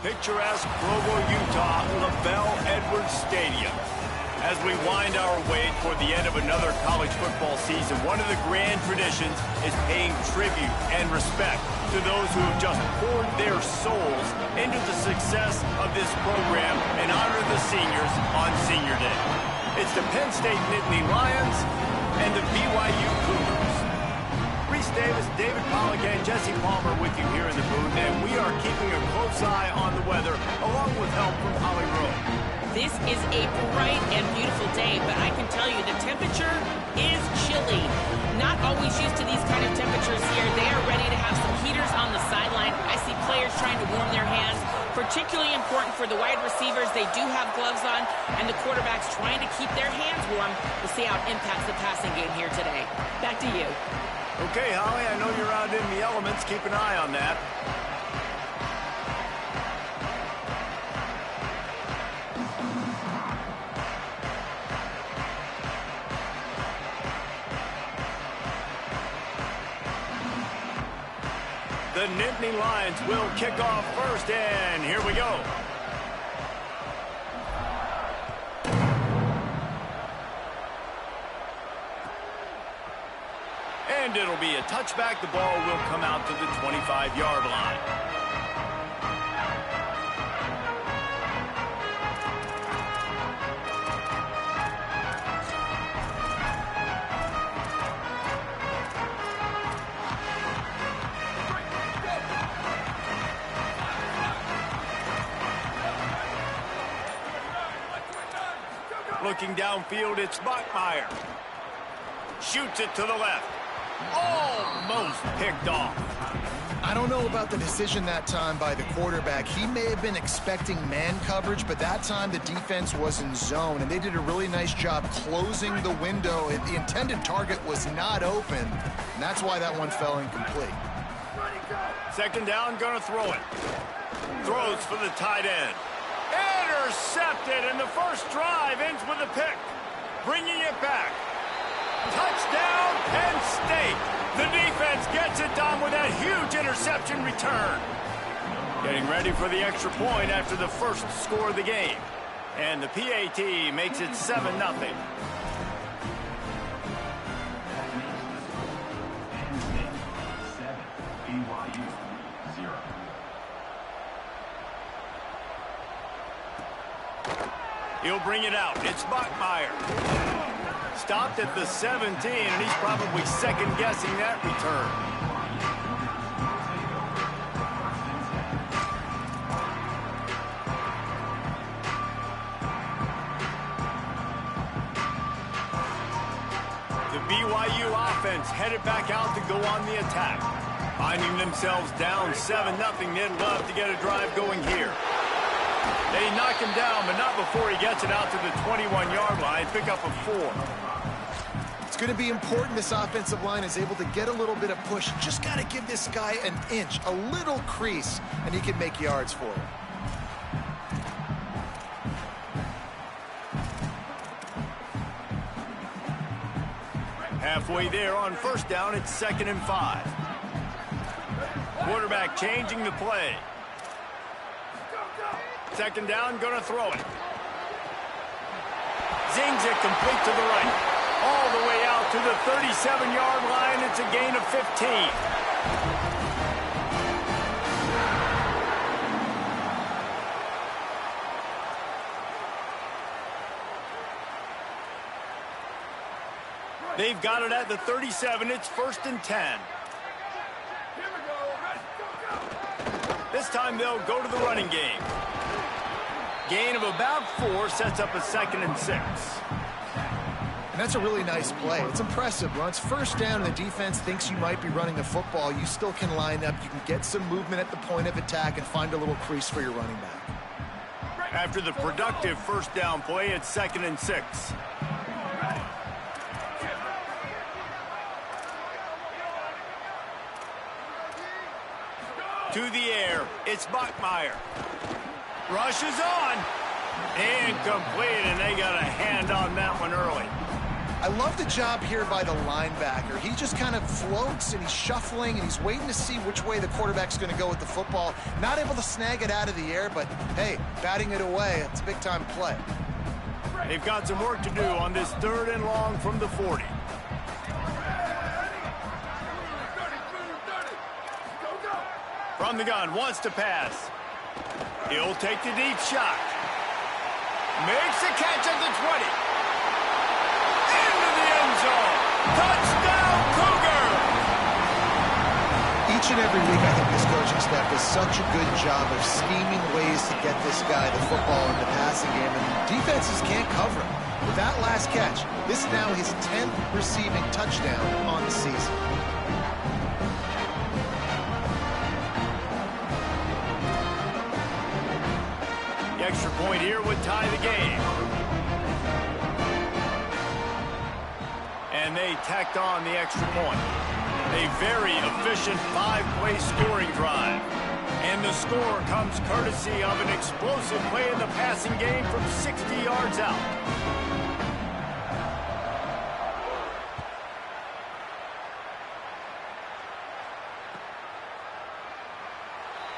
picturesque Provo, Utah, LaBelle Edwards Stadium. As we wind our way toward the end of another college football season, one of the grand traditions is paying tribute and respect to those who have just poured their souls into the success of this program and honor the seniors on Senior Day. It's the Penn State Nittany Lions and the BYU Cougars. Reese Davis, David Pollack, and Jesse Palmer with you here in the booth, and we are keeping a close eye on the weather, along with help from Holly Rowe. This is a bright and beautiful day, but I can tell you the temperature is chilly. Not always used to these kind of temperatures here. They are ready to have some heaters on the sideline. I see players trying to warm their hands. Particularly important for the wide receivers. They do have gloves on, and the quarterbacks trying to keep their hands warm. We'll see how it impacts the passing game here today. Back to you. Okay, Holly, I know you're out in the elements. Keep an eye on that. The Nittany Lions will kick off first, and here we go. And it'll be a touchback. The ball will come out to the 25-yard line. Looking downfield, it's Bachmeier. Shoots it to the left. Almost picked off. I don't know about the decision that time by the quarterback. He may have been expecting man coverage, but that time the defense was in zone, and they did a really nice job closing the window. The intended target was not open, and that's why that one fell incomplete. Second down, gonna throw it. Throws for the tight end. Intercepted, and the first drive ends with a pick. Bringing it back. Touchdown, Penn State. The defense gets it done with that huge interception return. Getting ready for the extra point after the first score of the game. And the PAT makes it 7-0. He'll bring it out. It's Bachmeier. Stopped at the 17, and he's probably second-guessing that return. The BYU offense headed back out to go on the attack. Finding themselves down 7-0, they'd love to get a drive going here. They knock him down, but not before he gets it out to the 21-yard line. Pick up a 4. It's going to be important this offensive line is able to get a little bit of push. Just got to give this guy an inch, a little crease, and he can make yards for it. Halfway there on first down, it's 2nd and 5. Quarterback changing the play. Second down, gonna throw it. Zings it complete to the right. All the way out to the 37-yard line. It's a gain of 15. They've got it at the 37. It's 1st and 10. This time they'll go to the running game. Gain of about 4 sets up a 2nd and 6. And that's a really nice play. It's impressive. When it's first down and the defense thinks you might be running the football, you still can line up. You can get some movement at the point of attack and find a little crease for your running back. After the productive first down play, it's 2nd and 6. To the air, it's Bachmeier. Rushes on. Incomplete, and they got a hand on that one early. I love the job here by the linebacker. He just kind of floats and he's shuffling and he's waiting to see which way the quarterback's going to go with the football. Not able to snag it out of the air, but hey, batting it away, it's a big-time play. They've got some work to do on this 3rd and long from the 40. From the gun, wants to pass. He'll take the deep shot. Makes the catch at the 20. Into the end zone. Touchdown, Cougar! Each and every week, I think this coaching staff does such a good job of scheming ways to get this guy the football in the passing game, and defenses can't cover him. With that last catch, this is now his 10th receiving touchdown on the season. The extra point here would tie the game. And they tacked on the extra point. A very efficient 5-play scoring drive. And the score comes courtesy of an explosive play in the passing game from 60 yards out.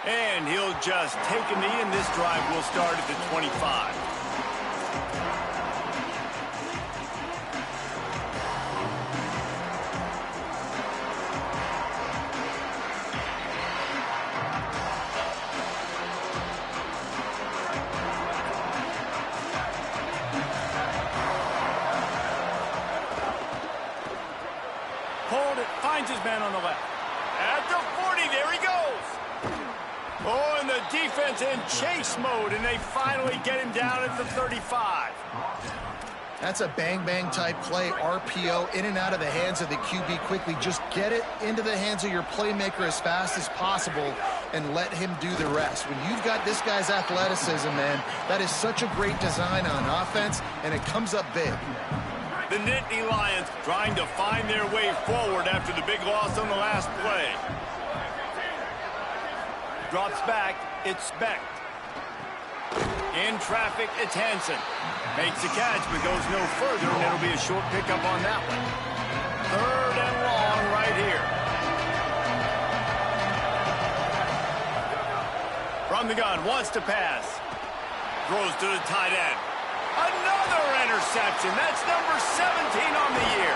And he'll just take a knee, and this drive will start at the 25. Hold it, finds his man on the left. At the 40, there he goes. Oh, and the defense in chase mode, and they finally get him down at the 35. That's a bang-bang type play, RPO, in and out of the hands of the QB quickly. Just get it into the hands of your playmaker as fast as possible and let him do the rest. When you've got this guy's athleticism, man, that is such a great design on offense, and it comes up big. The Nittany Lions trying to find their way forward after the big loss on the last play. Drops back, it's Specht. In traffic, it's Hansen. Makes the catch, but goes no further, and it'll be a short pickup on that one. 3rd and long right here. From the gun, wants to pass. Throws to the tight end. Another interception. That's number 17 on the year.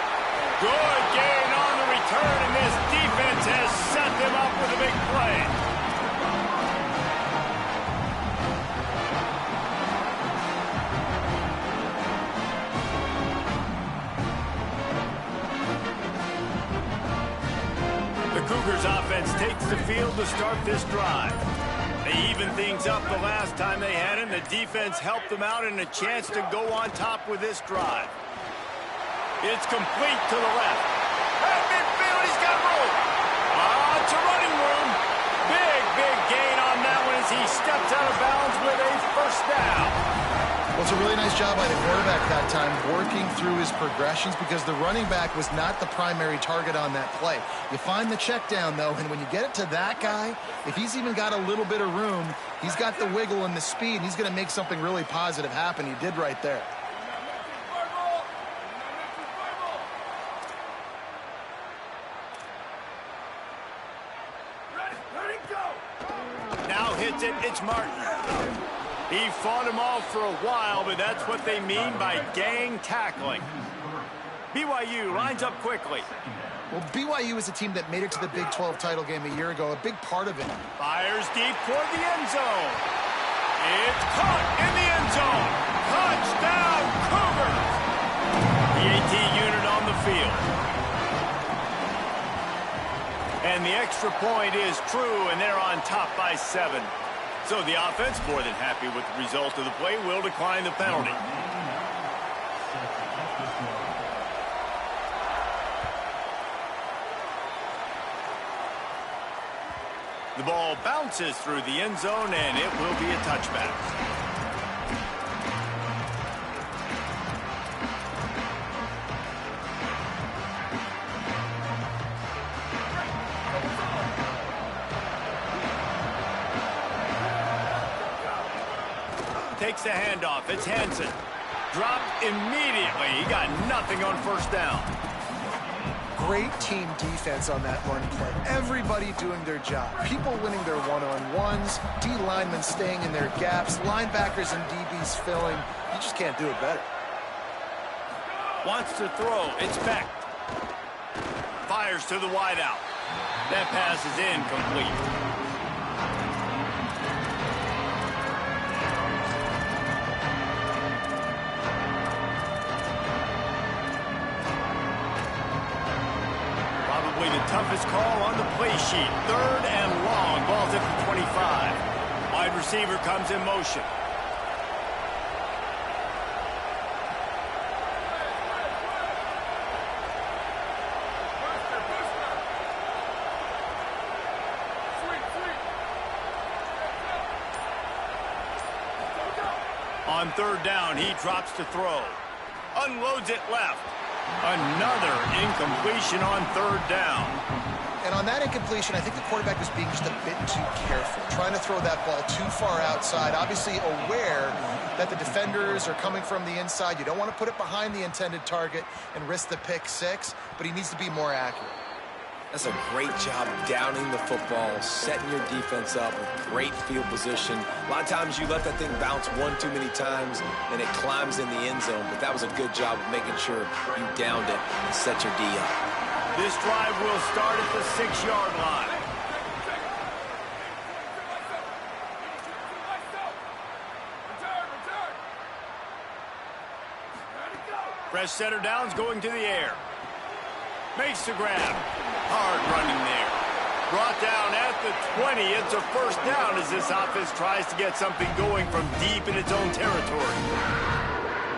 Good gain on the return, and this defense has set them up with a big play. The Cougars offense takes the field to start this drive. They evened things up the last time they had him. The defense helped them out and a chance to go on top with this drive. It's complete to the left. At midfield, he's got room. Lots of running room. Big gain on that one as he steps out of bounds with a first down. Well, it's a really nice job by the quarterback that time, working through his progressions, because the running back was not the primary target on that play. You find the check down, though, and when you get it to that guy, if he's even got a little bit of room, he's got the wiggle and the speed, and he's going to make something really positive happen. He did right there. Now hits it, it's Martin. He fought him off for a while, but that's what they mean by gang tackling. BYU lines up quickly. Well, BYU is a team that made it to the Big 12 title game a year ago, a big part of it. Fires deep toward the end zone. It's caught in the end zone. Touchdown, Cougars! The AT unit on the field. And the extra point is true, and they're on top by 7. So the offense, more than happy with the result of the play, will decline the penalty. The ball bounces through the end zone, and it will be a touchback. Takes the handoff. It's Hansen. Dropped immediately. He got nothing on first down. Great team defense on that run play. Everybody doing their job. People winning their one-on-ones, D linemen staying in their gaps, linebackers and DBs filling. You just can't do it better. Wants to throw. It's Beck. Fires to the wideout. That pass is incomplete. Probably the toughest call on the play sheet. 3rd and long. Ball's at the 25. Wide receiver comes in motion. On 3rd down, he drops to throw. Unloads it left. Another incompletion on 3rd down. And on that incompletion, I think the quarterback was being just a bit too careful, trying to throw that ball too far outside, obviously aware that the defenders are coming from the inside. You don't want to put it behind the intended target and risk the pick 6, but he needs to be more accurate. That's a great job downing the football, setting your defense up with great field position. A lot of times you let that thing bounce one too many times and it climbs in the end zone, but that was a good job of making sure you downed it and set your D up. This drive will start at the 6-yard line. Fresh setter downs going to the air. Makes the grab. Hard running there. Brought down at the 20. It's a first down as this offense tries to get something going from deep in its own territory.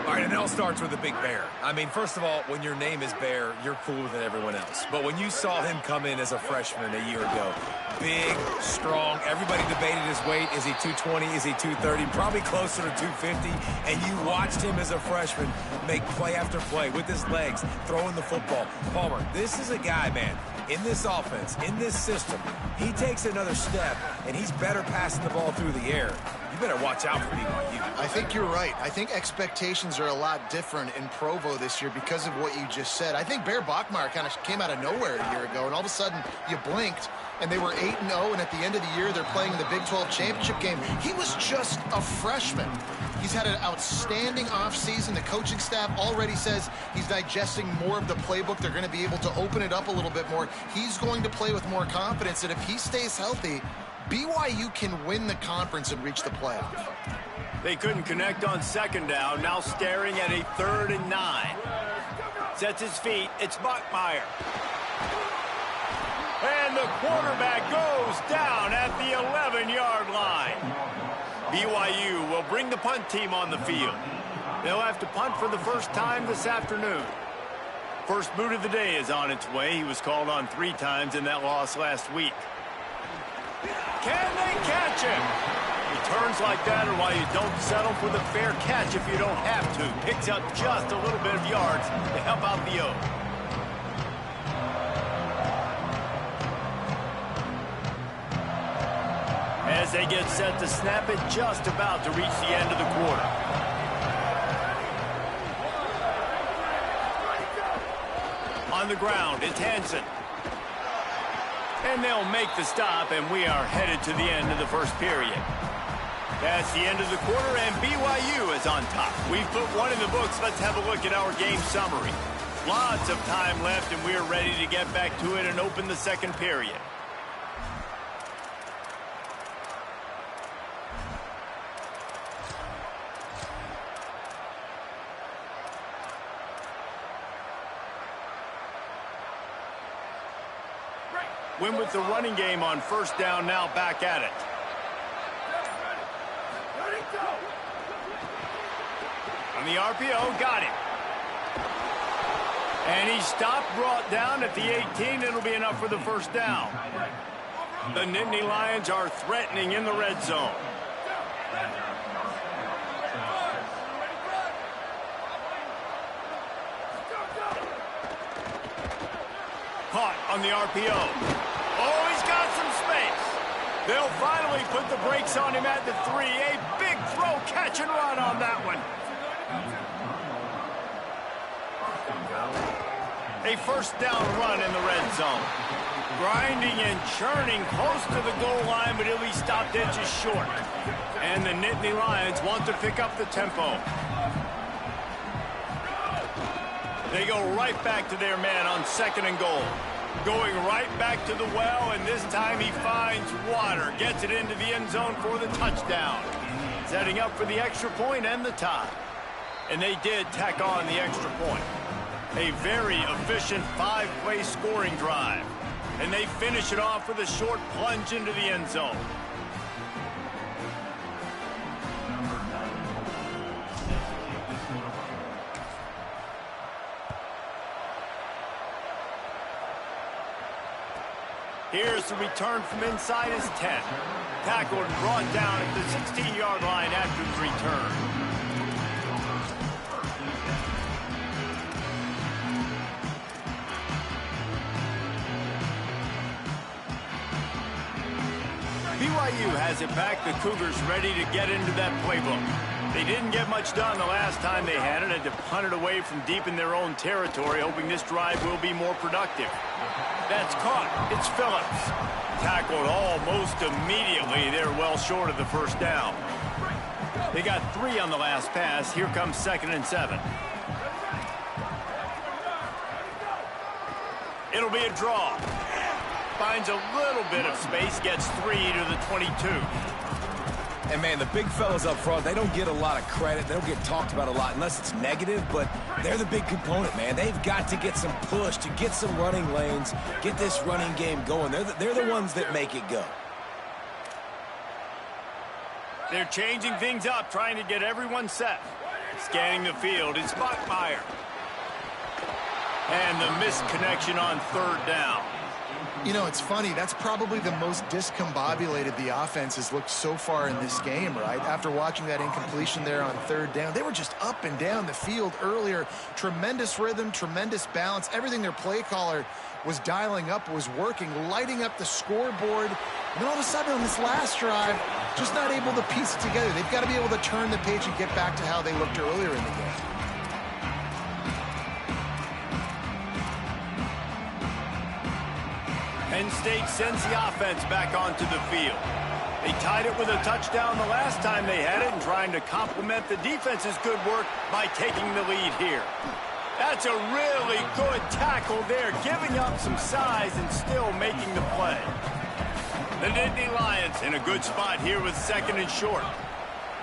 All right, and it all starts with a big bear. I mean, first of all, when your name is Bear, you're cooler than everyone else. But when you saw him come in as a freshman a year ago, big, strong, everybody debated his weight. Is he 220? Is he 230? Probably closer to 250. And you watched him as a freshman make play after play with his legs, throwing the football. Palmer, this is a guy, man, in this offense, in this system, he takes another step, and he's better passing the ball through the air. You better watch out for BYU. I think you're right. I think expectations are a lot different in Provo this year because of what you just said. I think Bear Bachmeier kind of came out of nowhere a year ago, and all of a sudden you blinked, and they were 8-0, and at the end of the year they're playing the Big 12 championship game. He was just a freshman. He's had an outstanding offseason. The coaching staff already says he's digesting more of the playbook. They're going to be able to open it up a little bit more. He's going to play with more confidence, and if he stays healthy, BYU can win the conference and reach the playoff. They couldn't connect on 2nd down. Now staring at a 3rd and 9. Sets his feet. It's Bachmeier. And the quarterback goes down at the 11-yard line. BYU will bring the punt team on the field. They'll have to punt for the first time this afternoon. First boot of the day is on its way. He was called on 3 times in that loss last week. Can they catch him? Returns like that are why you don't settle for the fair catch if you don't have to. Picks up just a little bit of yards to help out the O. As they get set to snap it, just about to reach the end of the quarter. On the ground, it's Hansen. And they'll make the stop, and we are headed to the end of the first period. That's the end of the quarter, and BYU is on top. We've put one in the books. Let's have a look at our game summary. Lots of time left, and we're ready to get back to it and open the second period. Win with the running game on first down, now back at it. On the RPO, got it. And he stopped, brought down at the 18. It'll be enough for the first down. The Nittany Lions are threatening in the red zone. Caught on the RPO. Oh, he's got some space. They'll finally put the brakes on him at the 3. A big throw, catch and run on that one. A first down run in the red zone. Grinding and churning close to the goal line, but he'll be stopped inches short. And the Nittany Lions want to pick up the tempo. They go right back to their man on 2nd and goal. Going right back to the well, and this time he finds water. Gets it into the end zone for the touchdown. Setting up for the extra point and the tie. And they did tack on the extra point. A very efficient 5-play scoring drive. And they finish it off with a short plunge into the end zone. Here's the return from inside his 10. Tackled and brought down at the 16-yard line after the return. BYU has it back. The Cougars ready to get into that playbook. They didn't get much done the last time they had it. Had to punt it away from deep in their own territory, hoping this drive will be more productive. That's caught. It's Phillips. Tackled almost immediately. They're well short of the first down. They got 3 on the last pass. Here comes 2nd and 7. It'll be a draw. Finds a little bit of space, gets 3 to the 22. And, man, the big fellas up front, they don't get a lot of credit. They don't get talked about a lot unless it's negative, but they're the big component, man. They've got to get some push, to get some running lanes, get this running game going. They're the ones that make it go. They're changing things up, trying to get everyone set. Scanning the field, it's Bachmeier. And the missed connection on 3rd down. You know, it's funny. That's probably the most discombobulated the offense has looked so far in this game, right? After watching that incompletion there on 3rd down, they were just up and down the field earlier. Tremendous rhythm, tremendous balance. Everything their play caller was dialing up was working, lighting up the scoreboard. And then all of a sudden on this last drive, just not able to piece it together. They've got to be able to turn the page and get back to how they looked earlier in the game. Penn State sends the offense back onto the field. They tied it with a touchdown the last time they had it and trying to complement the defense's good work by taking the lead here. That's a really good tackle there, giving up some size and still making the play. The Nittany Lions in a good spot here with 2nd and short.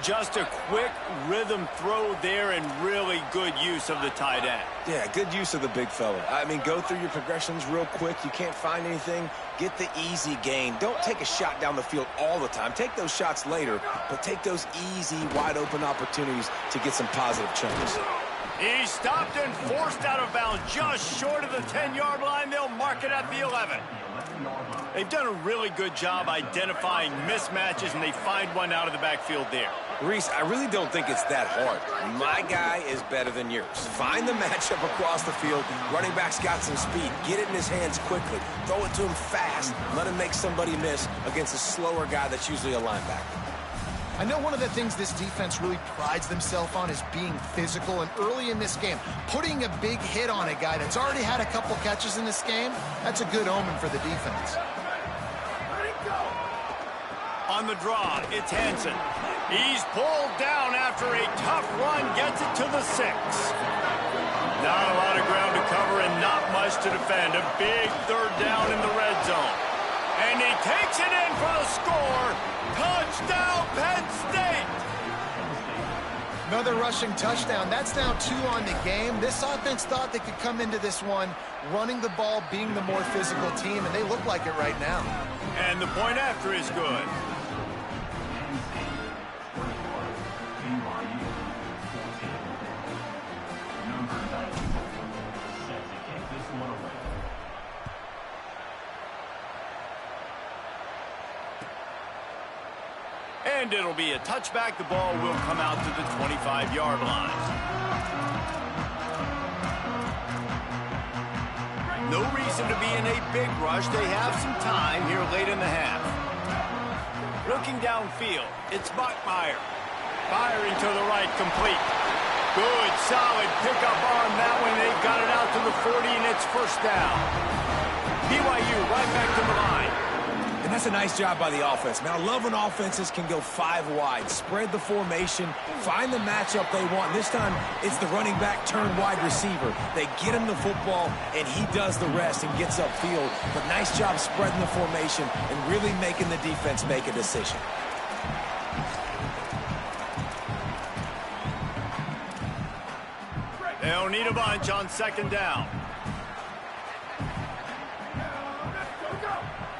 Just a quick rhythm throw there and really good use of the tight end. Yeah, good use of the big fella. I mean, go through your progressions real quick. You can't find anything. Get the easy gain. Don't take a shot down the field all the time. Take those shots later, but take those easy, wide-open opportunities to get some positive chunks. He's stopped and forced out of bounds just short of the 10-yard line. They'll mark it at the 11. They've done a really good job identifying mismatches, and they find one out of the backfield there. Reese, I really don't think it's that hard. My guy is better than yours. Find the matchup across the field. Running back's got some speed. Get it in his hands quickly. Throw it to him fast. Let him make somebody miss against a slower guy that's usually a linebacker. I know one of the things this defense really prides themselves on is being physical, and early in this game, putting a big hit on a guy that's already had a couple catches in this game, that's a good omen for the defense. On the draw, it's Hansen. He's pulled down after a tough run, gets it to the 6. Not a lot of ground to cover and not much to defend. A big 3rd down in the red zone. And he takes it in for the score. Touchdown, Penn State! Another rushing touchdown. That's now 2 on the game. This offense thought they could come into this one running the ball, being the more physical team, and they look like it right now. And the point after is good. And it'll be a touchback. The ball will come out to the 25-yard line. No reason to be in a big rush. They have some time here late in the half. Looking downfield, it's Bachmeier. Firing to the right, complete. Good, solid pickup on that one. They've got it out to the 40, and it's first down. BYU right back to the line. And that's a nice job by the offense. Man, I love when offenses can go 5 wide, spread the formation, find the matchup they want. This time, it's the running back turned wide receiver. They get him the football, and he does the rest and gets upfield. But nice job spreading the formation and really making the defense make a decision. They'll need a bunch on second down.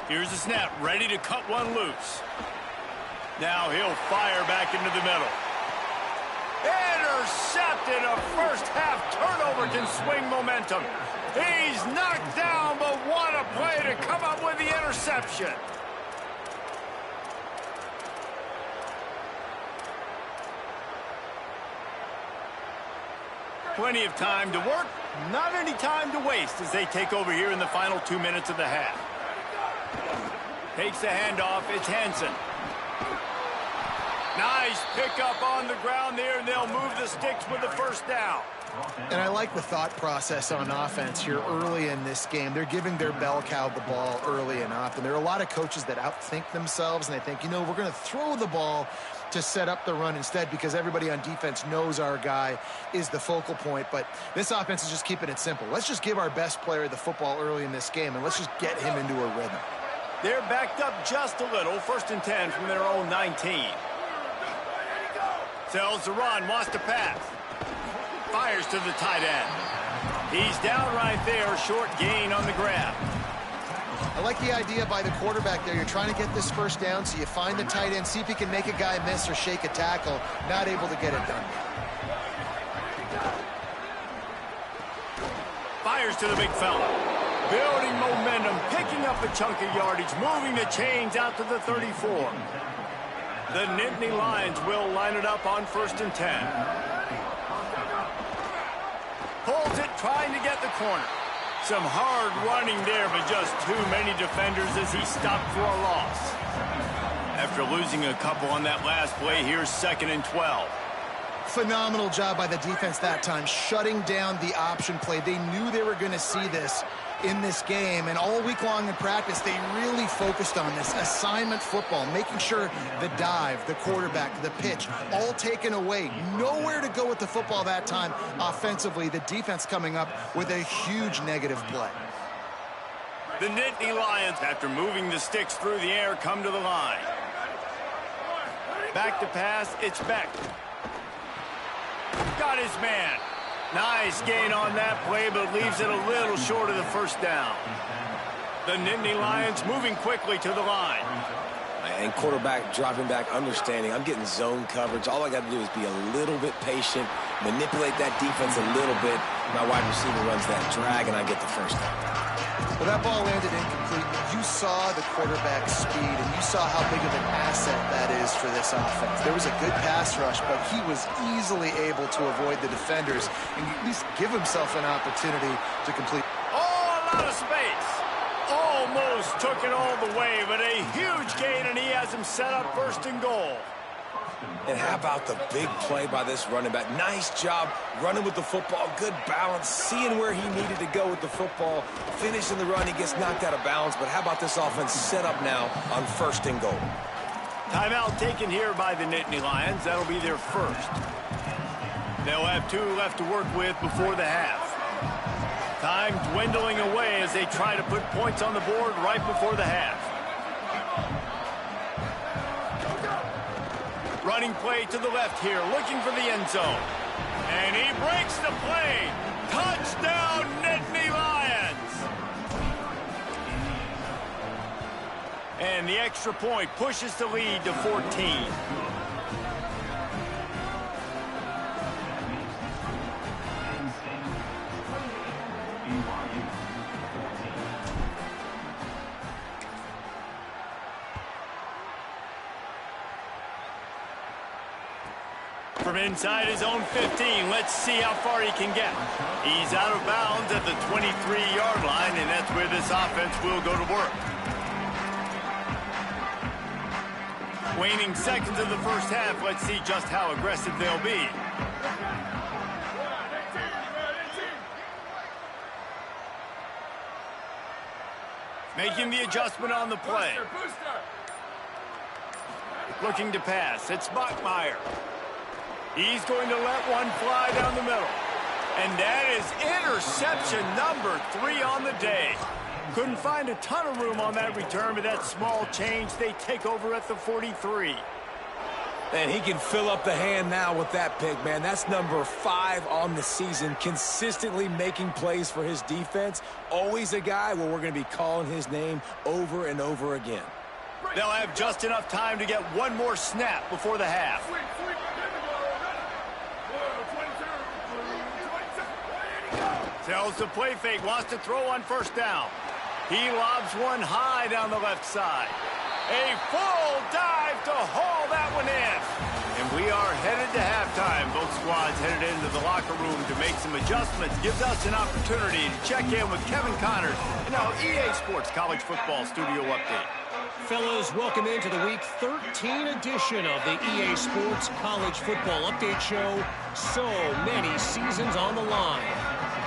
Here's the snap, ready to cut one loose. Now he'll fire back into the middle. Intercepted. A first-half turnover can swing momentum. He's knocked down, but what a play to come up with the interception. Plenty of time to work, not any time to waste as they take over here in the final 2 minutes of the half. Takes the handoff, it's Hansen. Nice pickup on the ground there, and they'll move the sticks with the first down. And I like the thought process on offense here early in this game. They're giving their bell cow the ball early and often. There are a lot of coaches that outthink themselves, and they think, you know, we're going to throw the ball to set up the run instead because everybody on defense knows our guy is the focal point. But this offense is just keeping it simple. Let's just give our best player the football early in this game, and let's just get him into a rhythm. They're backed up just a little. 1st and 10 from their own 19. Sells the run, wants to pass. Fires to the tight end. He's down right there, short gain on the grab. I like the idea by the quarterback there. You're trying to get this first down, so you find the tight end, see if he can make a guy miss or shake a tackle. Not able to get it done. Fires to the big fella. Building momentum, picking up a chunk of yardage, moving the chains out to the 34. The Nittany Lions will line it up on 1st and 10. Pulls it, trying to get the corner. Some hard running there, but just too many defenders as he stopped for a loss. After losing a couple on that last play, here's 2nd and 12. Phenomenal job by the defense that time, shutting down the option play. They knew they were going to see this in this game, and all week long in practice, they really focused on this assignment football, making sure the dive, the quarterback, the pitch, all taken away. Nowhere to go with the football that time offensively. The defense coming up with a huge negative play. The Nittany Lions, after moving the sticks through the air, come to the line. Back to pass, it's Beck. Got his man. Nice gain on that play, but leaves it a little short of the first down. The Nittany Lions moving quickly to the line. And quarterback dropping back, understanding I'm getting zone coverage. All I got to do is be a little bit patient, manipulate that defense a little bit. My wide receiver runs that drag, and I get the first down. Well, that ball landed incomplete. You saw the quarterback's speed, and you saw how big of an asset that is for this offense. There was a good pass rush, but he was easily able to avoid the defenders and at least give himself an opportunity to complete. Oh, a lot of space. Almost took it all the way, but a huge gain, and he has him set up 1st and goal. And how about the big play by this running back? Nice job running with the football, good balance, seeing where he needed to go with the football, finishing the run. He gets knocked out of bounds, but how about this offense set up now on 1st and goal? Timeout taken here by the Nittany Lions. That'll be their first. They'll have 2 left to work with before the half. Time dwindling away as they try to put points on the board right before the half. Running play to the left here, looking for the end zone. And he breaks the play. Touchdown, Nittany Lions! And the extra point pushes the lead to 14. From inside his own 15, let's see how far he can get. He's out of bounds at the 23-yard line, and that's where this offense will go to work. Waning seconds of the first half, let's see just how aggressive they'll be. Making the adjustment on the play. Looking to pass. It's Bachmeier. He's going to let one fly down the middle. And that is interception number 3 on the day. Couldn't find a ton of room on that return, but that small change, they take over at the 43. And he can fill up the hand now with that pick, man. That's number 5 on the season, consistently making plays for his defense. Always a guy where we're going to be calling his name over and over again. They'll have just enough time to get one more snap before the half. Tells the play fake, wants to throw on first down. He lobs one high down the left side. A full dive to haul that one in. And we are headed to halftime. Both squads headed into the locker room to make some adjustments. Gives us an opportunity to check in with Kevin Connors in our EA Sports College Football Studio Update. Fellas, welcome into the Week 13 edition of the EA Sports College Football Update Show. So many seasons on the line.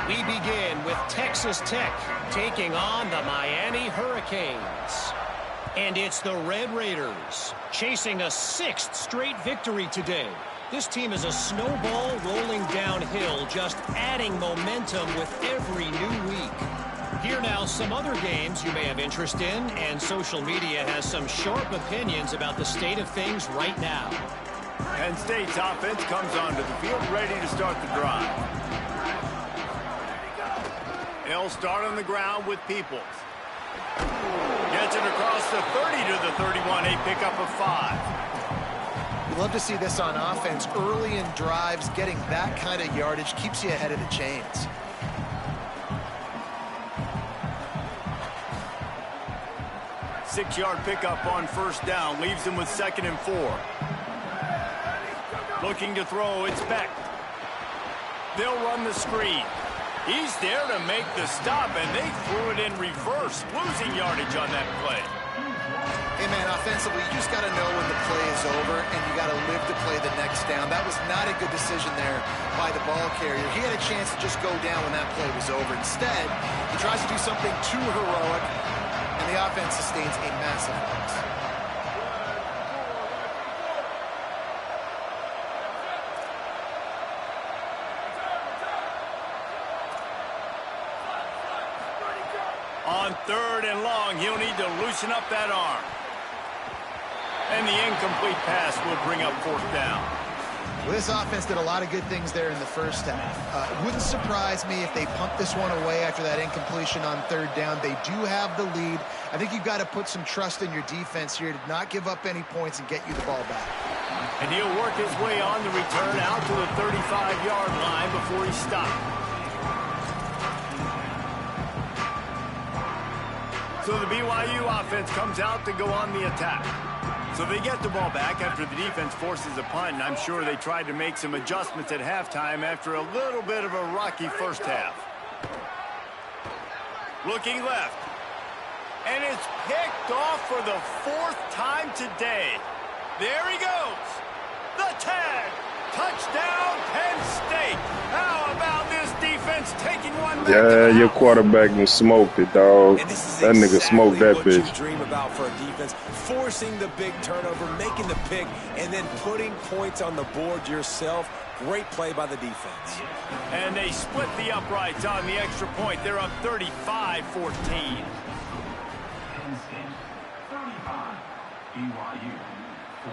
We begin with Texas Tech taking on the Miami Hurricanes. And it's the Red Raiders chasing a 6th straight victory today. This team is a snowball rolling downhill, just adding momentum with every new week. Here now, some other games you may have interest in, and social media has some sharp opinions about the state of things right now. Penn State's offense comes onto the field ready to start the drive. They'll start on the ground with Peoples. Gets it across the 30 to the 31, a pickup of 5. We love to see this on offense. Early in drives, getting that kind of yardage keeps you ahead of the chains. Six-yard pickup on first down, leaves him with 2nd and 4. Looking to throw, it's Beck. They'll run the screen. He's there to make the stop, and they threw it in reverse, losing yardage on that play. Hey, man, offensively, you just got to know when the play is over, and you got to live to play the next down. That was not a good decision there by the ball carrier. He had a chance to just go down when that play was over. Instead, he tries to do something too heroic, and the offense sustains a massive loss. On 3rd and long, he'll need to loosen up that arm. And the incomplete pass will bring up 4th down. Well, this offense did a lot of good things there in the first half. It wouldn't surprise me if they pumped this one away after that incompletion on 3rd down. They do have the lead. I think you've got to put some trust in your defense here to not give up any points and get you the ball back. And he'll work his way on the return out to the 35-yard line before he stopped. So the BYU offense comes out to go on the attack. So they get the ball back after the defense forces a punt, and I'm sure they tried to make some adjustments at halftime after a little bit of a rocky first half. Looking left. And it's picked off for the 4th time today. There he goes. The tag. Touchdown, Penn State. How about this defense taking one back? Yeah, your quarterback done smoked it, dog. That nigga smoked that what bitch. You dream about for a defense, forcing the big turnover, making the pick, and then putting points on the board yourself. Great play by the defense. And they split the uprights on the extra point. They're up 35-14.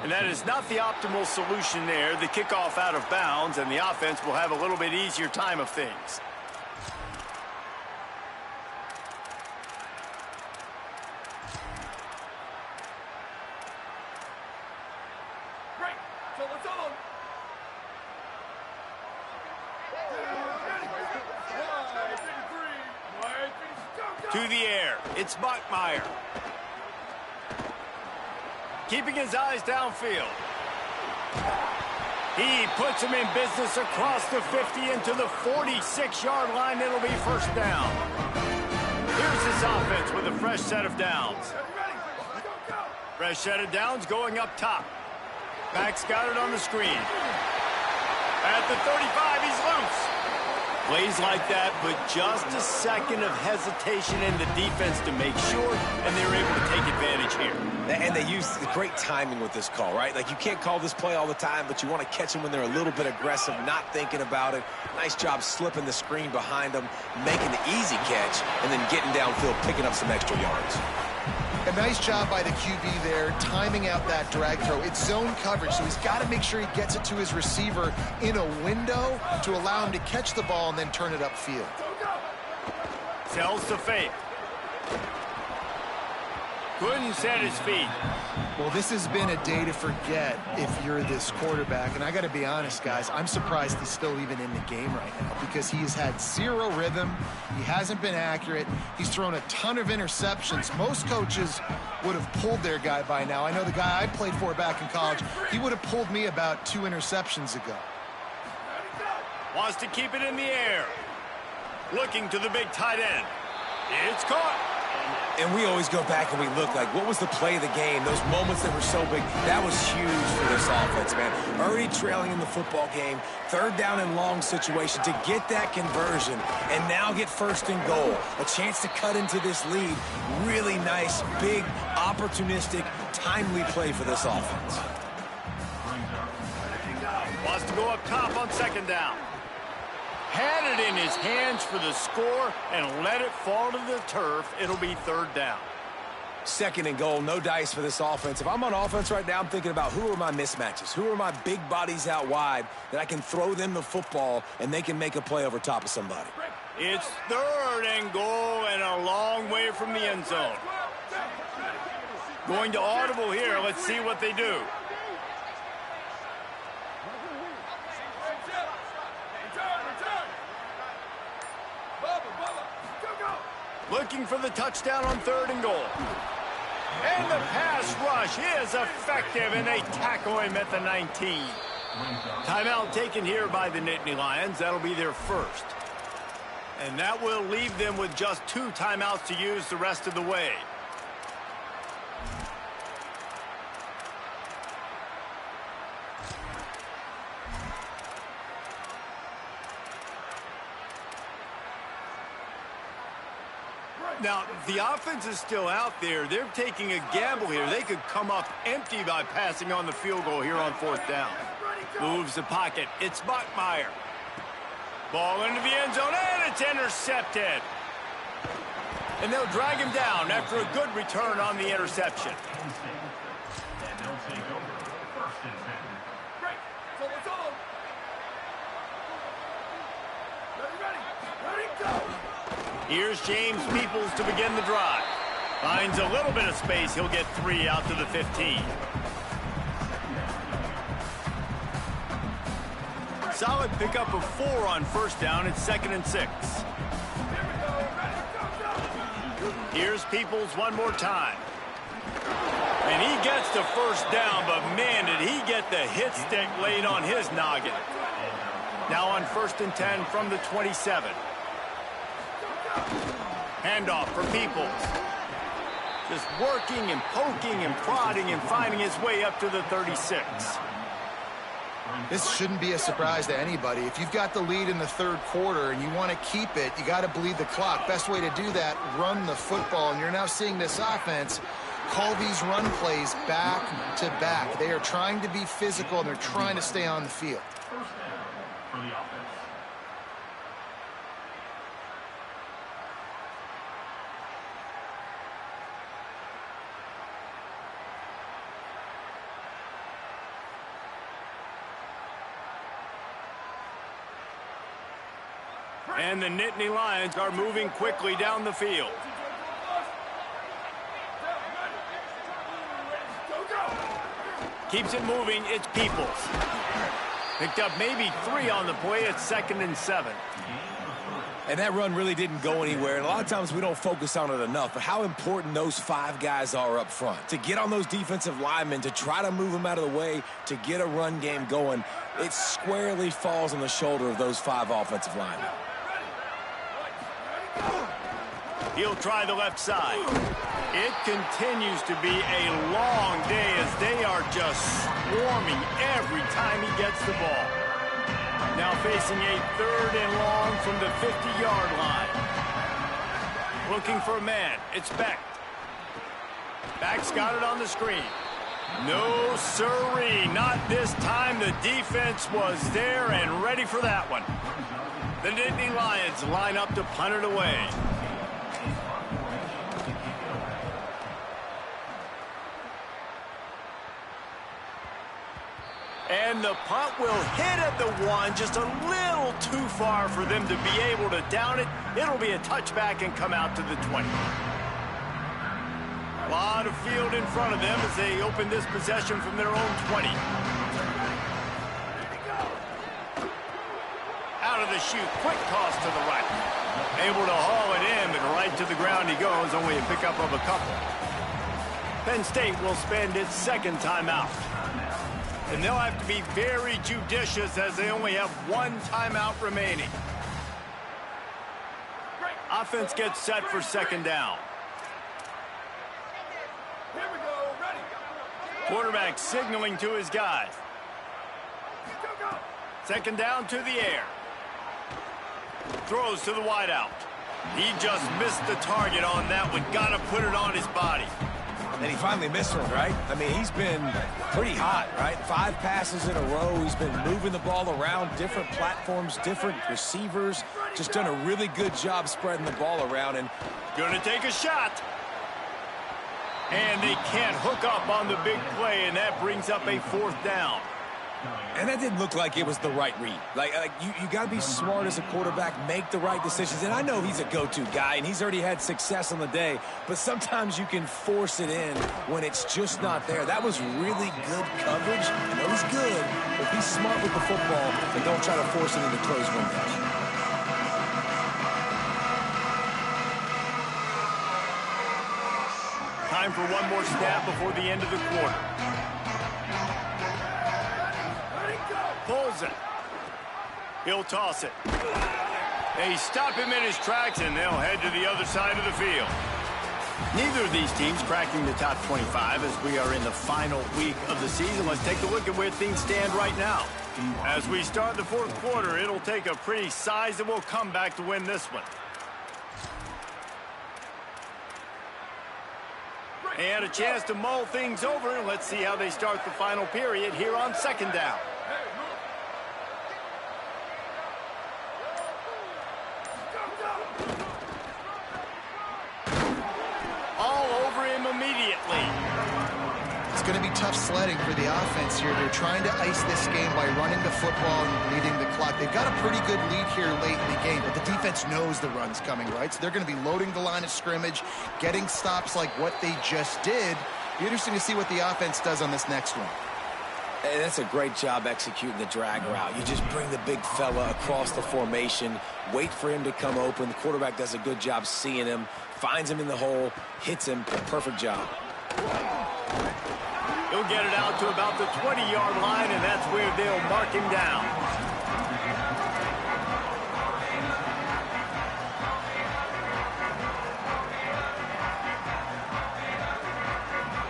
And that is not the optimal solution there. The kickoff out of bounds, and the offense will have a little bit easier time of things. To the air, it's Bachmeier. Keeping his eyes downfield. He puts him in business across the 50 into the 46-yard line. It'll be first down. Here's this offense with a fresh set of downs. Fresh set of downs going up top. Back's got it on the screen. At the 35, he's loose. Plays like that, but just a second of hesitation in the defense to make sure, and they're able to take advantage here. And they use great timing with this call, right? Like, you can't call this play all the time, but you want to catch them when they're a little bit aggressive, not thinking about it. Nice job slipping the screen behind them, making the easy catch, and then getting downfield, picking up some extra yards. A nice job by the QB there, timing out that drag throw. It's zone coverage, so he's got to make sure he gets it to his receiver in a window to allow him to catch the ball and then turn it upfield. Tells to fake. Couldn't set his feet. Well, this has been a day to forget if you're this quarterback. And I got to be honest, guys, I'm surprised he's still even in the game right now because he has had zero rhythm. He hasn't been accurate. He's thrown a ton of interceptions. Most coaches would have pulled their guy by now. I know the guy I played for back in college, he would have pulled me about 2 interceptions ago. Wants to keep it in the air. Looking to the big tight end. It's caught. And we always go back and we look like, what was the play of the game? Those moments that were so big, that was huge for this offense, man. Already trailing in the football game, 3rd down and long situation to get that conversion and now get 1st and goal. A chance to cut into this lead. Really nice, big, opportunistic, timely play for this offense. Wants to go up top on 2nd down. Had it in his hands for the score and let it fall to the turf. It'll be 3rd down. 2nd and goal, no dice for this offense. If I'm on offense right now, I'm thinking about who are my mismatches? Who are my big bodies out wide that I can throw them the football and they can make a play over top of somebody? It's 3rd and goal and a long way from the end zone. Going to audible here. Let's see what they do. Looking for the touchdown on 3rd and goal. And the pass rush is effective, and they tackle him at the 19. Timeout taken here by the Nittany Lions. That'll be their 1st. And that will leave them with just 2 timeouts to use the rest of the way. Now, the offense is still out there. They're taking a gamble here. They could come up empty by passing on the field goal here on 4th down. Moves the pocket. It's Bachmeier. Ball into the end zone, and it's intercepted. And they'll drag him down after a good return on the interception. Here's James Peoples to begin the drive. Finds a little bit of space. He'll get 3 out to the 15. Solid pickup of 4 on 1st down. It's 2nd and 6. Here's Peoples one more time. And he gets the 1st down, but man, did he get the hit stick laid on his noggin. Now on 1st and 10 from the 27. Handoff for Peoples. Just working and poking and prodding and finding his way up to the 36. This shouldn't be a surprise to anybody. If you've got the lead in the 3rd quarter and you want to keep it, you got to bleed the clock. Best way to do that, run the football. And you're now seeing this offense call these run plays back to back. They are trying to be physical, and they're trying to stay on the field. And the Nittany Lions are moving quickly down the field. Keeps it moving. It's Peoples. Picked up maybe 3 on the play. It's 2nd and 7. And that run really didn't go anywhere. And a lot of times we don't focus on it enough. But how important those 5 guys are up front. To get on those defensive linemen, to try to move them out of the way, to get a run game going, it squarely falls on the shoulder of those 5 offensive linemen. He'll try the left side. It continues to be a long day as they are just swarming every time he gets the ball. Now facing a 3rd and long from the 50-yard line. Looking for a man. It's Beck. Beck's got it on the screen. No sirree, not this time. The defense was there and ready for that one. The Nittany Lions line up to punt it away. And the punt will hit at the 1, just a little too far for them to be able to down it. It'll be a touchback and come out to the 20. A lot of field in front of them as they open this possession from their own 20. Out of the chute, quick toss to the right. Able to haul it in, but right to the ground he goes, only a pickup of a couple. Penn State will spend its 2nd timeout. And they'll have to be very judicious as they only have 1 timeout remaining. Offense gets set for 2nd down. Quarterback signaling to his guys. 2nd down to the air. Throws to the wideout. He just missed the target on that one. Got to put it on his body. And he finally missed one, right? I mean, he's been pretty hot, right? 5 passes in a row. He's been moving the ball around, different platforms, different receivers. Just done a really good job spreading the ball around. And gonna take a shot. And they can't hook up on the big play, and that brings up a 4th down. And that didn't look like it was the right read. Like you got to be smart as a quarterback, make the right decisions. And I know he's a go-to guy, and he's already had success on the day. But sometimes you can force it in when it's just not there. That was really good coverage. I know he's good, but be smart with the football and don't try to force it into closed windows. Time for one more snap before the end of the quarter. Pulls it. He'll toss it. They stop him in his tracks, and they'll head to the other side of the field. Neither of these teams cracking the top 25 as we are in the final week of the season. Let's take a look at where things stand right now. As we start the 4th quarter, it'll take a pretty sizable comeback to win this one. And a chance to mull things over. Let's see how they start the final period here on 2nd down. Immediately. It's going to be tough sledding for the offense here. They're trying to ice this game by running the football and leading the clock. They've got a pretty good lead here late in the game, but the defense knows the run's coming, right? So they're going to be loading the line of scrimmage, getting stops like what they just did. Be interesting to see what the offense does on this next one. And that's a great job executing the drag route. You just bring the big fella across the formation, wait for him to come open. The quarterback does a good job seeing him, finds him in the hole, hits him. Perfect job. He'll get it out to about the 20-yard line, and that's where they'll mark him down.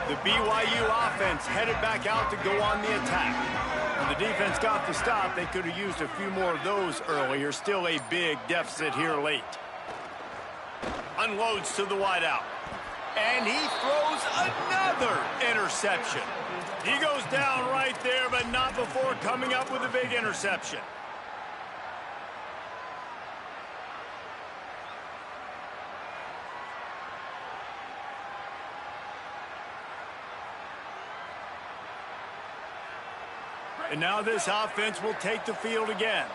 The BYU offense headed back out to go on the attack. When the defense got the stop, they could have used a few more of those earlier. Still a big deficit here late. Unloads to the wideout. And he throws another interception. He goes down right there, but not before coming up with a big interception. And now this offense will take the field again.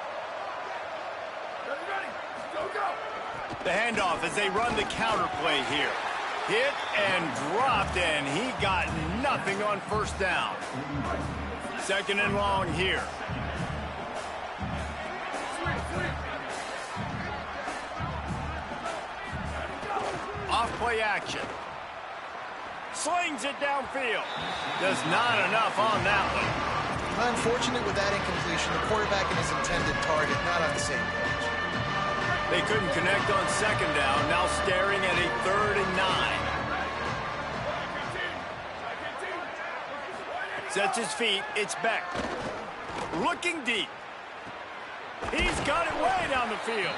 The handoff as they run the counter play here. Hit and dropped, and he got nothing on 1st down. 2nd and long here. Off play action. Slings it downfield. Does not enough on that one. Unfortunate with that incompletion. The quarterback and his intended target not on the same page. They couldn't connect on 2nd down. Now staring at a 3rd and 9. Sets his feet. It's Beck. Looking deep. He's got it way down the field.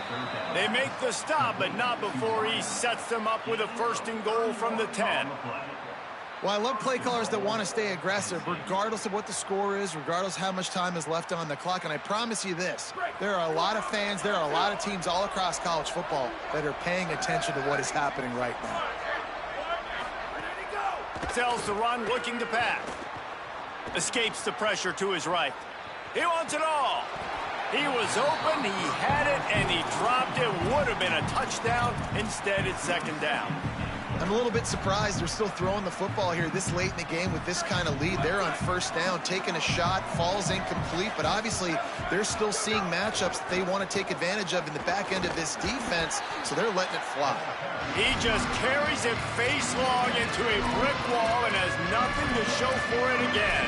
They make the stop, but not before he sets them up with a 1st and goal from the 10. Well, I love play callers that want to stay aggressive, regardless of what the score is, regardless how much time is left on the clock. And I promise you this, there are a lot of fans, there are a lot of teams all across college football that are paying attention to what is happening right now. Sells the run, looking to pass. Escapes the pressure to his right. He wants it all. He was open, he had it, and he dropped it. Would have been a touchdown. Instead, it's 2nd down. I'm a little bit surprised they're still throwing the football here this late in the game with this kind of lead. They're on 1st down, taking a shot, falls incomplete, but obviously they're still seeing matchups that they want to take advantage of in the back end of this defense, so they're letting it fly. He just carries it face long into a brick wall and has nothing to show for it again.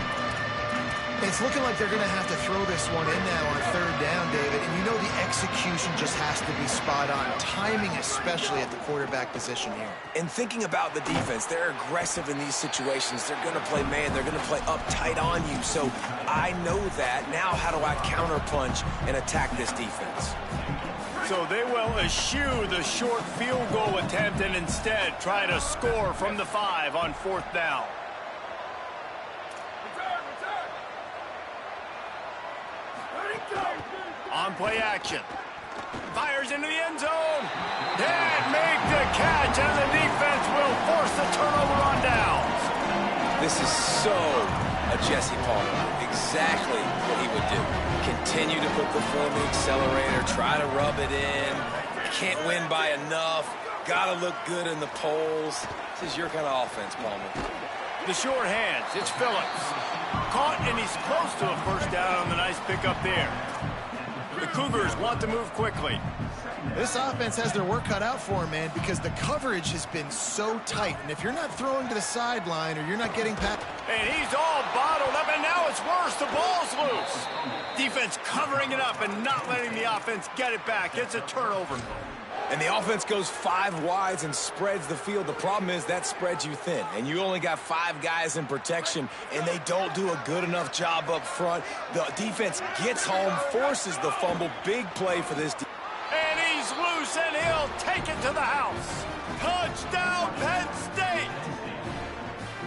It's looking like they're going to have to throw this one in now on 3rd down, David. And you know the execution just has to be spot on. Timing, especially at the quarterback position here. And thinking about the defense, they're aggressive in these situations. They're going to play man. They're going to play up tight on you. So I know that. Now how do I counterpunch and attack this defense? So they will eschew the short field goal attempt and instead try to score from the 5 on 4th down. On play action. Fires into the end zone. Did make the catch, and the defense will force the turnover on downs. This is so a Jesse Palmer. Exactly what he would do. Continue to put the foot on the accelerator, try to rub it in. Can't win by enough. Gotta look good in the polls. This is your kind of offense, Palmer. The short hands. It's Phillips. Caught, and he's close to a 1st down on the nice pickup there. The Cougars want to move quickly. This offense has their work cut out for them, man, because the coverage has been so tight. And if you're not throwing to the sideline or you're not getting past... And he's all bottled up, and now it's worse. The ball's loose. Defense covering it up and not letting the offense get it back. It's a turnover. And the offense goes 5 wides and spreads the field. The problem is that spreads you thin, and you only got 5 guys in protection, and they don't do a good enough job up front. The defense gets home, forces the fumble. Big play for this defense. And he's loose, and he'll take it to the house. Touchdown, Penn State!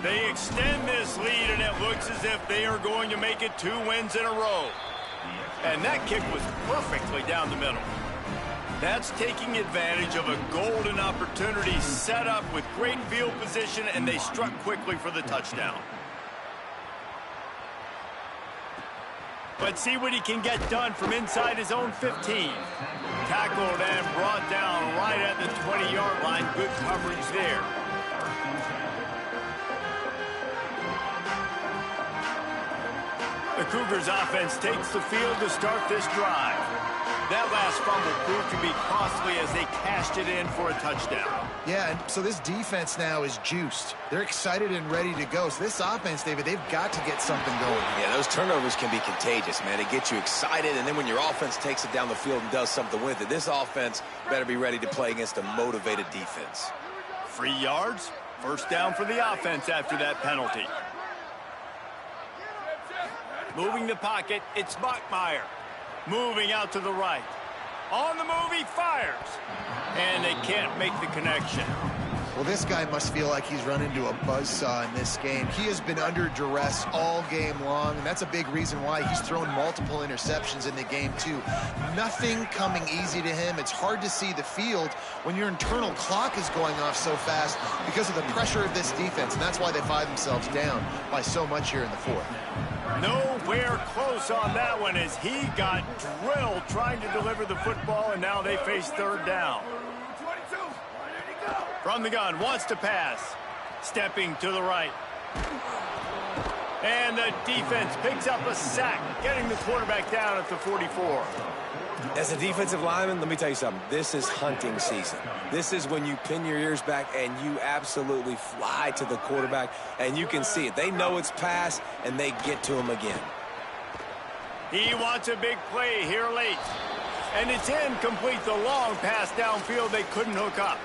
They extend this lead, and it looks as if they are going to make it 2 wins in a row. And that kick was perfectly down the middle. That's taking advantage of a golden opportunity set up with great field position, and they struck quickly for the touchdown. Let's see what he can get done from inside his own 15. Tackled and brought down right at the 20-yard line. Good coverage there. The Cougars offense takes the field to start this drive. That last fumble proved to be costly as they cashed it in for a touchdown. Yeah, and so this defense now is juiced. They're excited and ready to go. So this offense, David, they've got to get something going. Yeah, those turnovers can be contagious, man. It gets you excited, and then when your offense takes it down the field and does something with it, this offense better be ready to play against a motivated defense. 3 yards, 1st down for the offense after that penalty. Moving the pocket, it's Bachmeier. Moving out to the right. On the move, he fires. And they can't make the connection. Well, this guy must feel like he's run into a buzzsaw in this game. He has been under duress all game long, and that's a big reason why he's thrown multiple interceptions in the game, too. Nothing coming easy to him. It's hard to see the field when your internal clock is going off so fast because of the pressure of this defense, and that's why they find themselves down by so much here in the 4th. Nowhere close on that one as he got drilled trying to deliver the football, and now they face 3rd down. From the gun, wants to pass. Stepping to the right. And the defense picks up a sack, getting the quarterback down at the 44. As a defensive lineman, let me tell you something. This is hunting season. This is when you pin your ears back and you absolutely fly to the quarterback, and you can see it. They know it's pass, and they get to him again. He wants a big play here late. And it's incomplete. The long pass downfield, they couldn't hook up.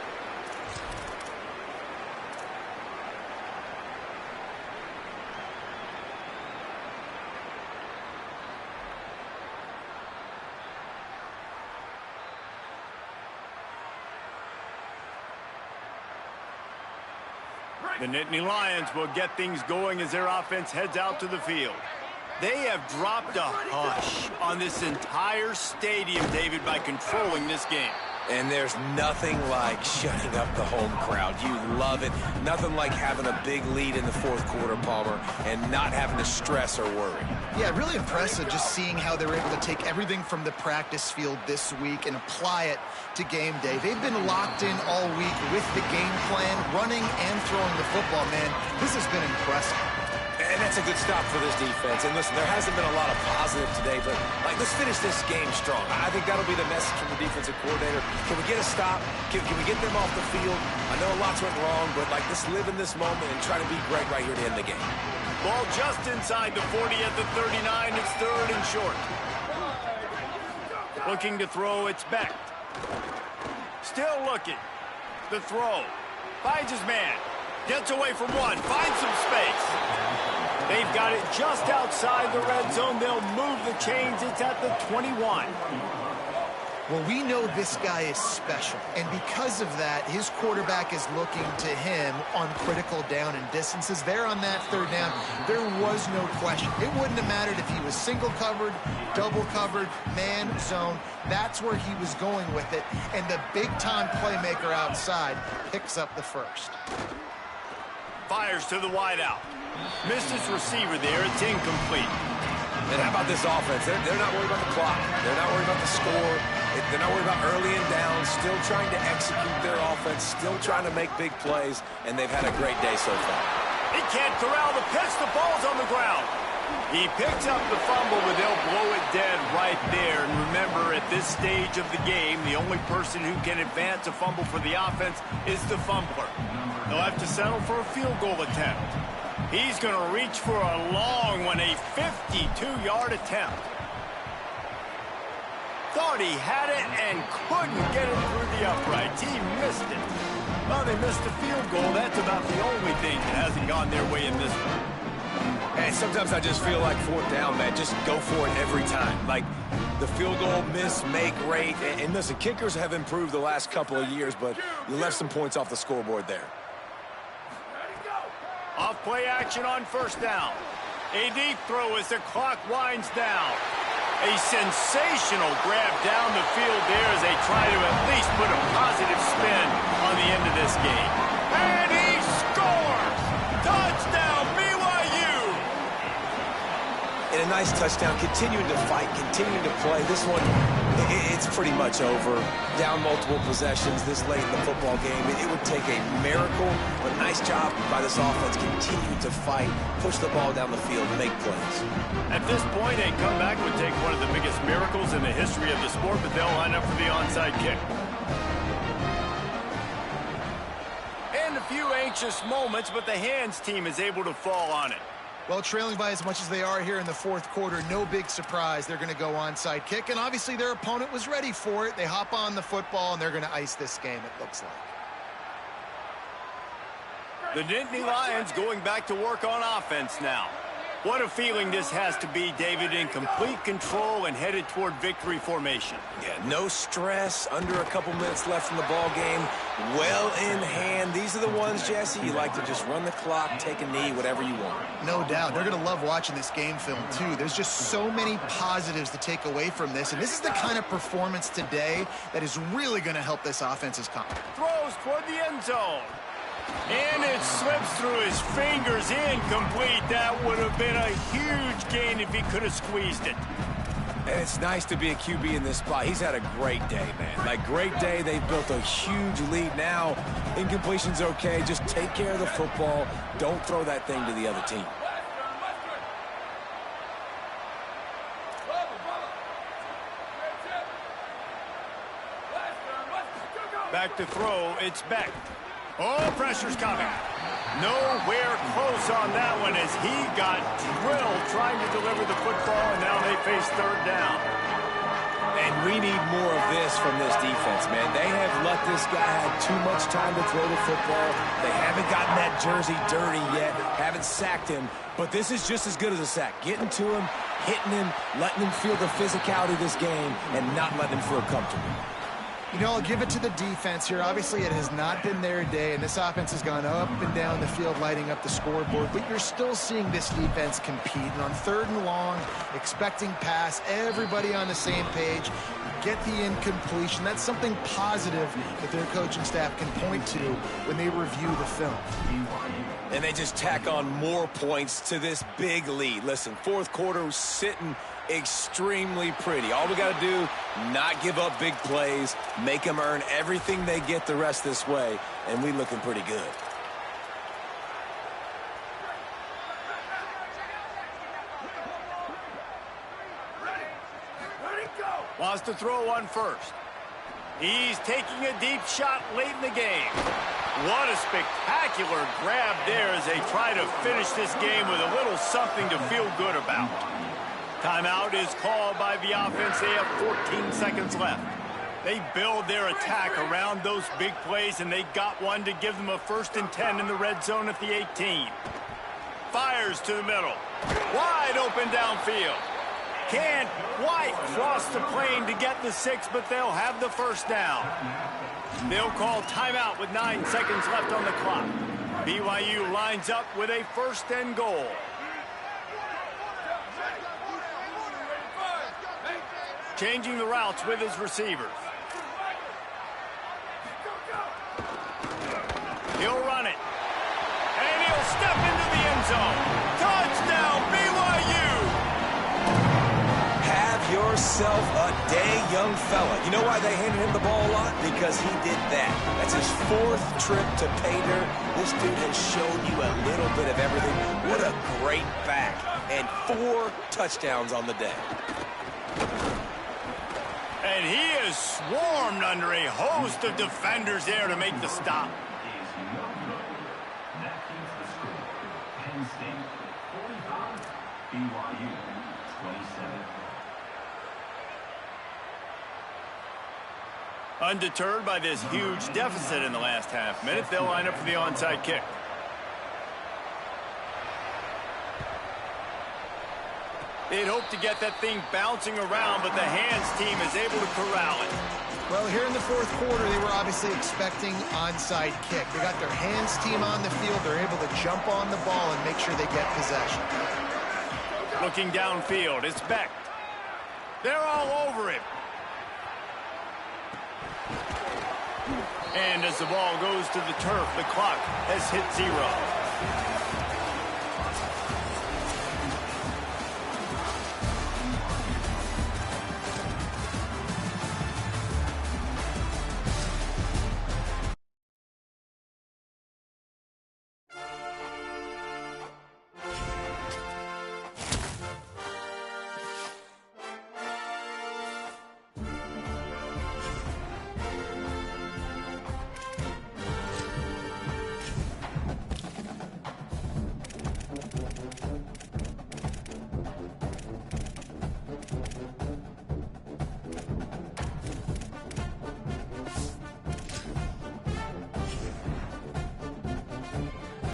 The Nittany Lions will get things going as their offense heads out to the field. They have dropped a hush on this entire stadium, David, by controlling this game. And there's nothing like shutting up the home crowd. You love it. Nothing like having a big lead in the fourth quarter, Palmer, and not having to stress or worry. Yeah, really impressive just seeing how they were able to take everything from the practice field this week and apply it to game day. They've been locked in all week with the game plan, running and throwing the football, man. This has been impressive. And that's a good stop for this defense. And listen, there hasn't been a lot of positive today, but let's finish this game strong. I think that'll be the message from the defensive coordinator. Can we get a stop? Can we get them off the field? I know lots went wrong, but let's live in this moment and try to be great right here to end the game. Ball just inside the 40 at the 39. It's 3rd and short. Looking to throw, it's Beck. Still looking. The throw. Finds his man. Gets away from one. Finds some space. They've got it just outside the red zone. They'll move the chains. It's at the 21. Well, we know this guy is special, and because of that, his quarterback is looking to him on critical down and distances. There on that 3rd down, there was no question. It wouldn't have mattered if he was single covered, double covered, man, zone. That's where he was going with it, and the big-time playmaker outside picks up the first. Fires to the wideout. Missed his receiver there. It's incomplete. And how about this offense? They're not worried about the clock. They're not worried about the score. They're not worried about early and down. Still trying to execute their offense. Still trying to make big plays. And they've had a great day so far. He can't corral the pitch. The ball's on the ground. He picks up the fumble, but they'll blow it dead right there. And remember, at this stage of the game, the only person who can advance a fumble for the offense is the fumbler. They'll have to settle for a field goal attempt. He's going to reach for a long one, a 52-yard attempt. Thought he had it and couldn't get it through the uprights. He missed it. Well, they missed a field goal. That's about the only thing that hasn't gone their way in this one. And sometimes I just feel like 4th down, man. Just go for it every time. Like the field goal, miss, make, rate. And listen, kickers have improved the last couple of years, but you left some points off the scoreboard there. Off play action on 1st down. A deep throw as the clock winds down. A sensational grab down the field there as they try to at least put a positive spin on the end of this game. And he scores! Touchdown, BYU! And a nice touchdown, continuing to fight, continuing to play. This one, it's pretty much over. Down multiple possessions this late in the football game. It would take a miracle, but nice job by this offense continuing to fight, push the ball down the field, make plays. At this point, a comeback would take one of the biggest miracles in the history of the sport, but they'll line up for the onside kick. And a few anxious moments, but the hands team is able to fall on it. Well, trailing by as much as they are here in the 4th quarter, no big surprise. They're going to go onside kick, and obviously their opponent was ready for it. They hop on the football, and they're going to ice this game, it looks like. The Nittany Lions going back to work on offense now. What a feeling this has to be, David, in complete control and headed toward victory formation. Yeah, no stress, under a couple minutes left in the ball game, well in hand. These are the ones, Jesse, you like to just run the clock, take a knee, whatever you want. No doubt. They're going to love watching this game film, too. There's just so many positives to take away from this, and this is the kind of performance today that is really going to help this offense's confidence. Throws toward the end zone. And it slips through his fingers, incomplete. That would have been a huge gain if he could have squeezed it. And it's nice to be a QB in this spot. He's had a great day, man. Like, great day. They've built a huge lead now. Incompletion's okay. Just take care of the football. Don't throw that thing to the other team. Back to throw. It's Beck. Oh, pressure's coming. Nowhere close on that one as he got drilled trying to deliver the football, and now they face 3rd down. And we need more of this from this defense, man. They have let this guy have too much time to throw the football. They haven't gotten that jersey dirty yet, haven't sacked him, but this is just as good as a sack. Getting to him, hitting him, letting him feel the physicality of this game, and not letting him feel comfortable. You know, I'll give it to the defense here. Obviously, it has not been their day, and this offense has gone up and down the field, lighting up the scoreboard. But you're still seeing this defense compete. And on 3rd and long, expecting pass, everybody on the same page, get the incompletion. That's something positive that their coaching staff can point to when they review the film. And they just tack on more points to this big lead. Listen, 4th quarter was sitting extremely pretty. All we got to do, not give up big plays, make them earn everything they get the rest this way, and we looking pretty good. Wants to throw one first. He's taking a deep shot late in the game. What a spectacular grab there as they try to finish this game with a little something to feel good about. Timeout is called by the offense. They have 14 seconds left. They build their attack around those big plays, and they got one to give them a 1st and 10 in the red zone at the 18. Fires to the middle. Wide open downfield. Can't quite cross the plane to get the 6, but they'll have the 1st down. They'll call timeout with 9 seconds left on the clock. BYU lines up with a 1st and goal. Changing the routes with his receivers. He'll run it. And he'll step into the end zone. Touchdown, BYU! Have yourself a day, young fella. You know why they handed him the ball a lot? Because he did that. That's his 4th trip to pay dirt. This dude has shown you a little bit of everything. What a great back. And 4 touchdowns on the day. And he is swarmed under a host of defenders there to make the stop. Undeterred by this huge deficit in the last half minute, they'll line up for the onside kick. They'd hope to get that thing bouncing around, but the hands team is able to corral it. Well, here in the 4th quarter, they were obviously expecting onside kick. They got their hands team on the field. They're able to jump on the ball and make sure they get possession. Looking downfield, it's Beck. They're all over him. And as the ball goes to the turf, the clock has hit 0.